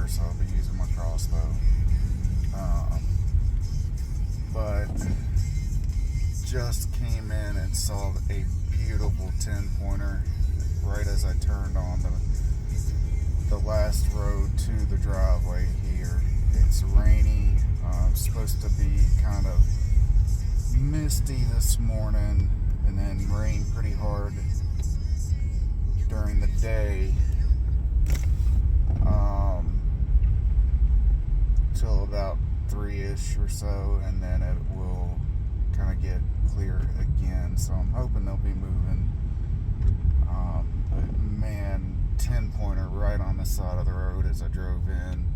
so I'll be using my crossbow. But just came in and saw a beautiful 10-pointer right as I turned on the last road to the driveway here. It's rainy. Supposed to be kind of misty this morning, and then rain pretty hard during the day till about 3-ish or so, and then it will kind of get clear again. So I'm hoping they'll be moving. But man, 10-pointer right on the side of the road as I drove in.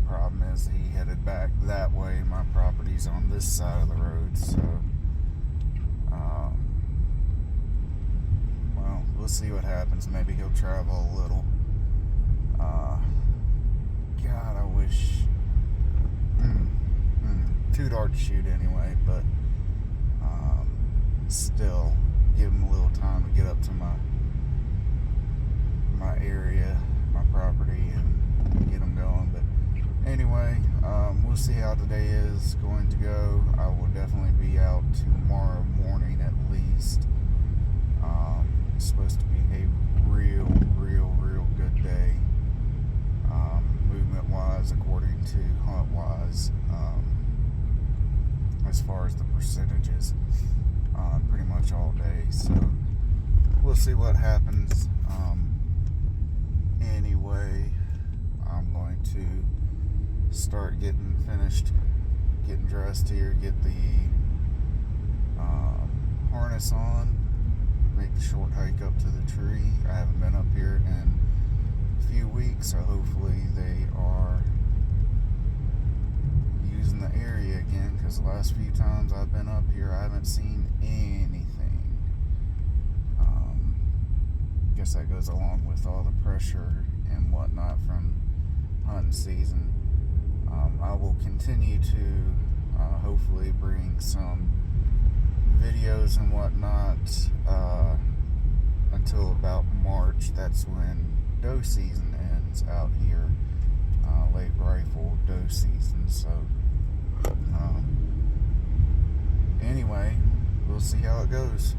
Problem is he headed back that way. My property's on this side of the road, so well, we'll see what happens. Maybe he'll travel a little. God, I wish too dark to shoot anyway, but still give him a little time to get up to my area, my property, and get him going. But anyway, we'll see how today is going to go. I will definitely be out tomorrow morning at least. It's supposed to be a real good day, movement-wise, according to Hunt-wise, as far as the percentages, pretty much all day. So we'll see what happens. Anyway, I'm going to start getting dressed here, get the harness on, make the short hike up to the tree. I haven't been up here in a few weeks, so hopefully they are using the area again, because the last few times I've been up here I haven't seen anything. Guess that goes along with all the pressure and whatnot from hunting season. I will continue to hopefully bring some videos and whatnot until about March. That's when doe season ends out here, late rifle doe season. So anyway, we'll see how it goes.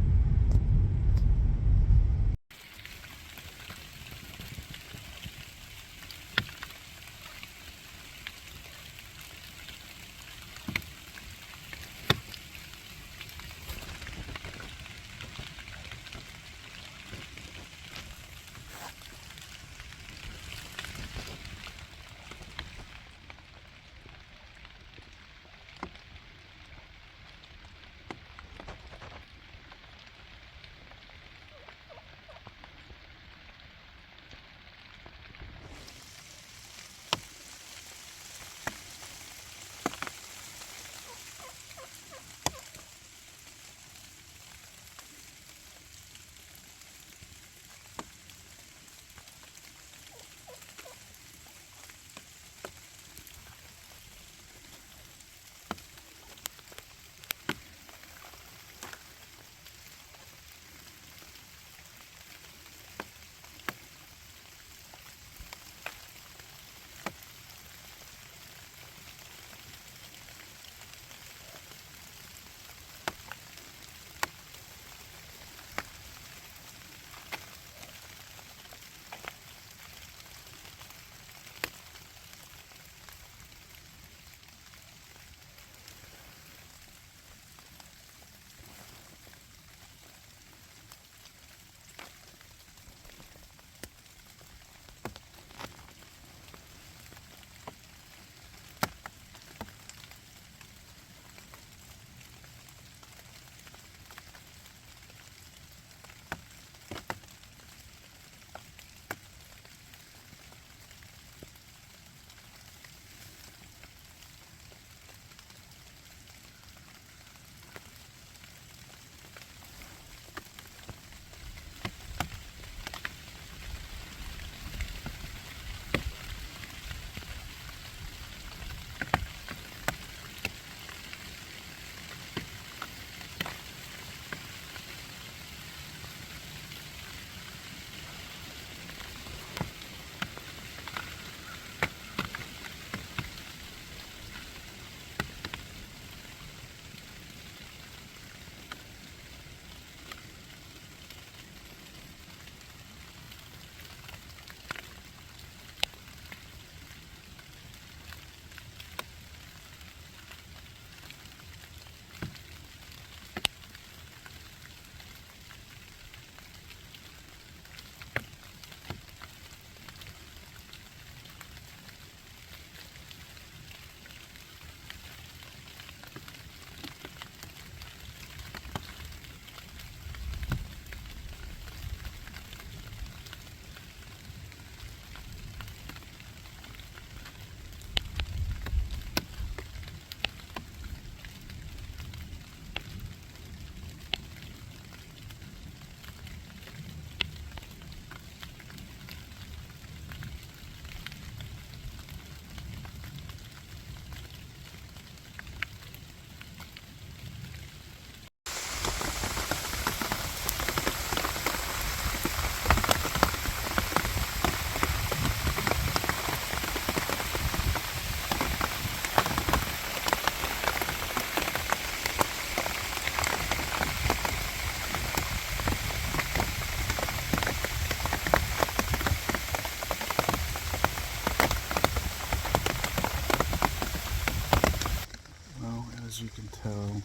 tell,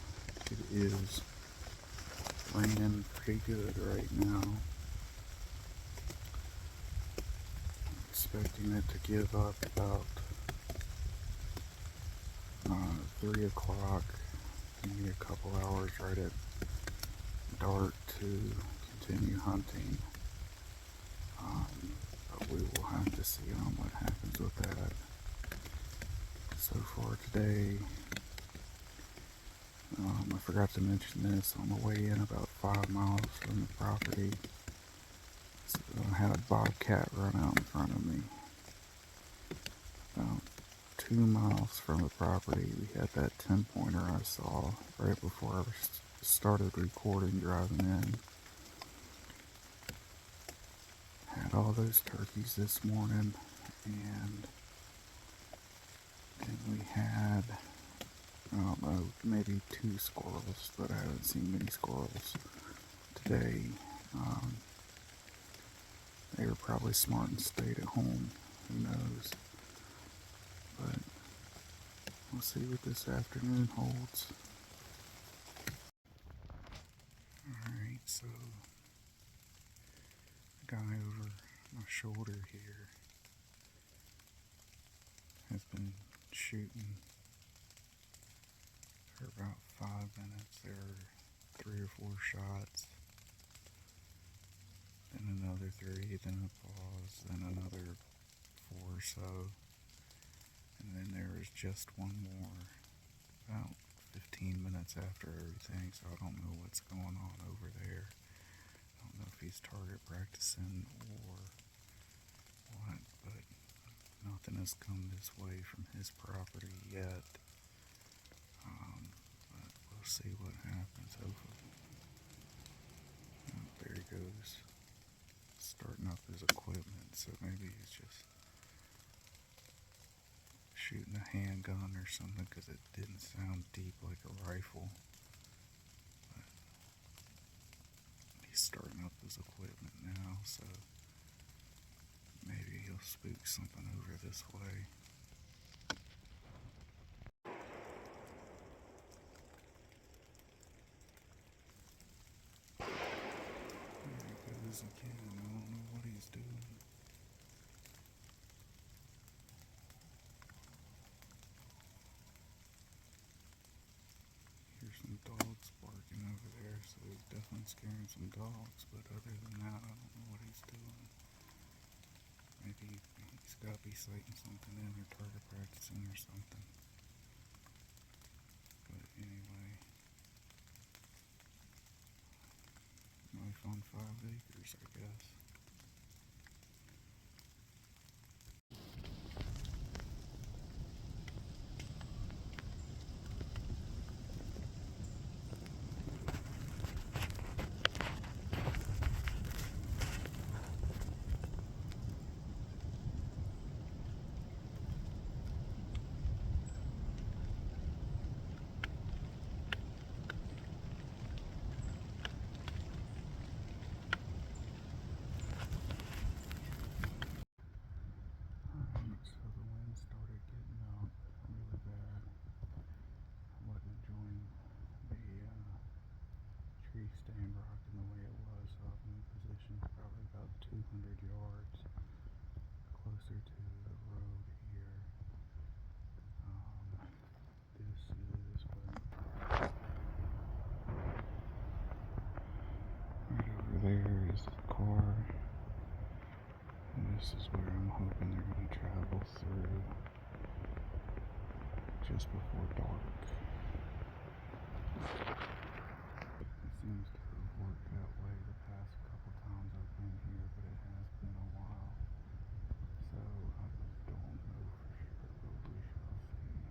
it is raining pretty good right now. I'm expecting it to give up about 3 o'clock. Give me a couple hours right at dark to continue hunting. But we will have to see on what happens with that. So for today, I forgot to mention this, on the way in about 5 miles from the property, I had a bobcat run out in front of me. About 2 miles from the property, we had that 10-pointer I saw right before I started recording driving in. Had all those turkeys this morning, and then we had, I don't know, maybe 2 squirrels, but I haven't seen many squirrels today. They were probably smart and stayed at home, who knows. But we'll see what this afternoon holds. Alright, so the guy over my shoulder here has been shooting for about 5 minutes. There are 3 or 4 shots, then another 3, then a pause, then another 4 or so, and then there was just one more about 15 minutes after everything, so I don't know what's going on over there. I don't know if he's target practicing or what, but nothing has come this way from his property yet. But we'll see what happens, hopefully. Oh, there he goes, starting up his equipment, so maybe he's just shooting a handgun or something, because it didn't sound deep like a rifle. But he's starting up his equipment now, so maybe he'll spook something over this way. There he goes again. I don't know what he's doing. Here's some dogs barking over there, so he's definitely scaring some dogs, but other than that, I don't know what he's doing. Maybe he's got to be sighting something in or target practicing or something. But anyway, life on 5 acres, I guess. So the wind started getting up really bad. I wasn't enjoying the tree stand rocking the way it was, so I've moved position probably about 200 yards closer to the road here. This is what, right over there is the car, and this is where I'm hoping they're going to travel through just before dark. It seems to have worked that way the past couple times I've been here, but it has been a while, so I don't know for sure, but we shall see.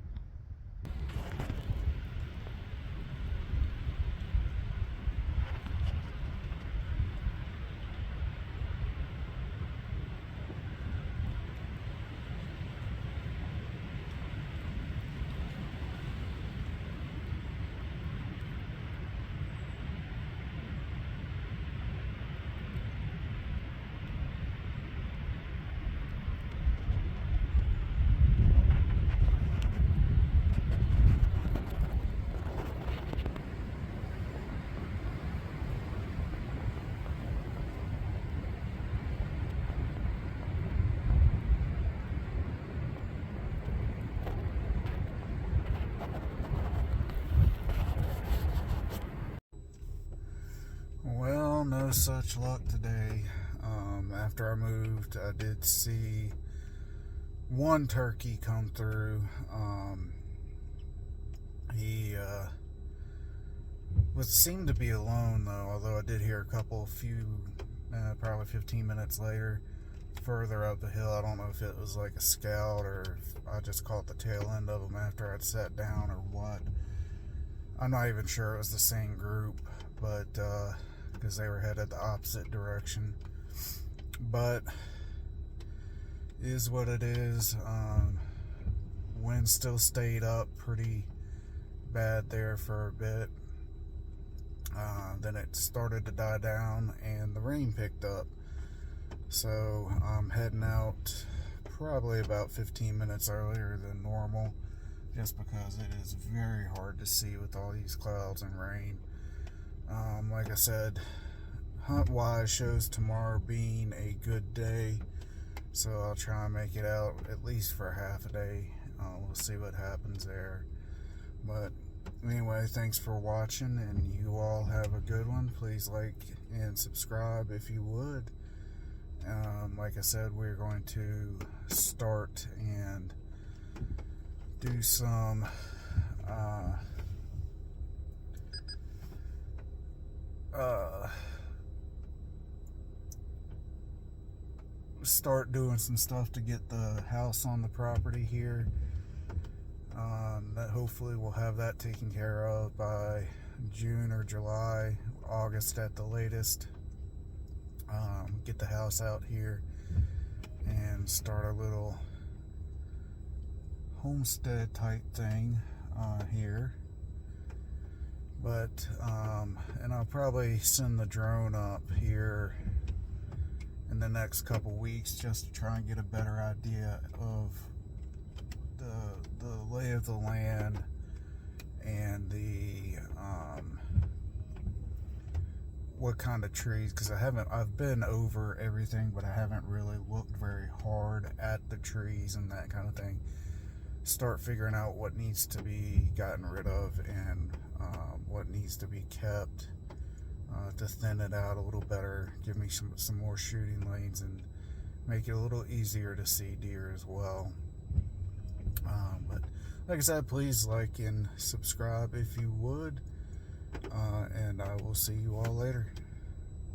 such luck today. After I moved, I did see one turkey come through. He seemed to be alone though, although I did hear a few, probably 15 minutes later, further up the hill. I don't know if it was like a scout or if I just caught the tail end of him after I'd sat down or what. I'm not even sure it was the same group, but because they were headed the opposite direction. But is what it is. Wind still stayed up pretty bad there for a bit. Then it started to die down and the rain picked up. So I'm heading out probably about 15 minutes earlier than normal, just because it is very hard to see with all these clouds and rain. Like I said, hunt-wise shows tomorrow being a good day, so I'll try and make it out at least for half a day. We'll see what happens there. But anyway, thanks for watching, and you all have a good one. Please like and subscribe if you would. Like I said, we're going to start and do some start doing some stuff to get the house on the property here. That hopefully we'll have that taken care of by June or July, August at the latest. Get the house out here and start a little homestead type thing here. But and I'll probably send the drone up here in the next couple weeks just to try and get a better idea of the lay of the land and the what kind of trees, because I've been over everything, but I haven't really looked very hard at the trees and that kind of thing. Start figuring out what needs to be gotten rid of and what needs to be kept to thin it out a little better, give me some more shooting lanes, and make it a little easier to see deer as well. But like I said, please like and subscribe if you would, and I will see you all later.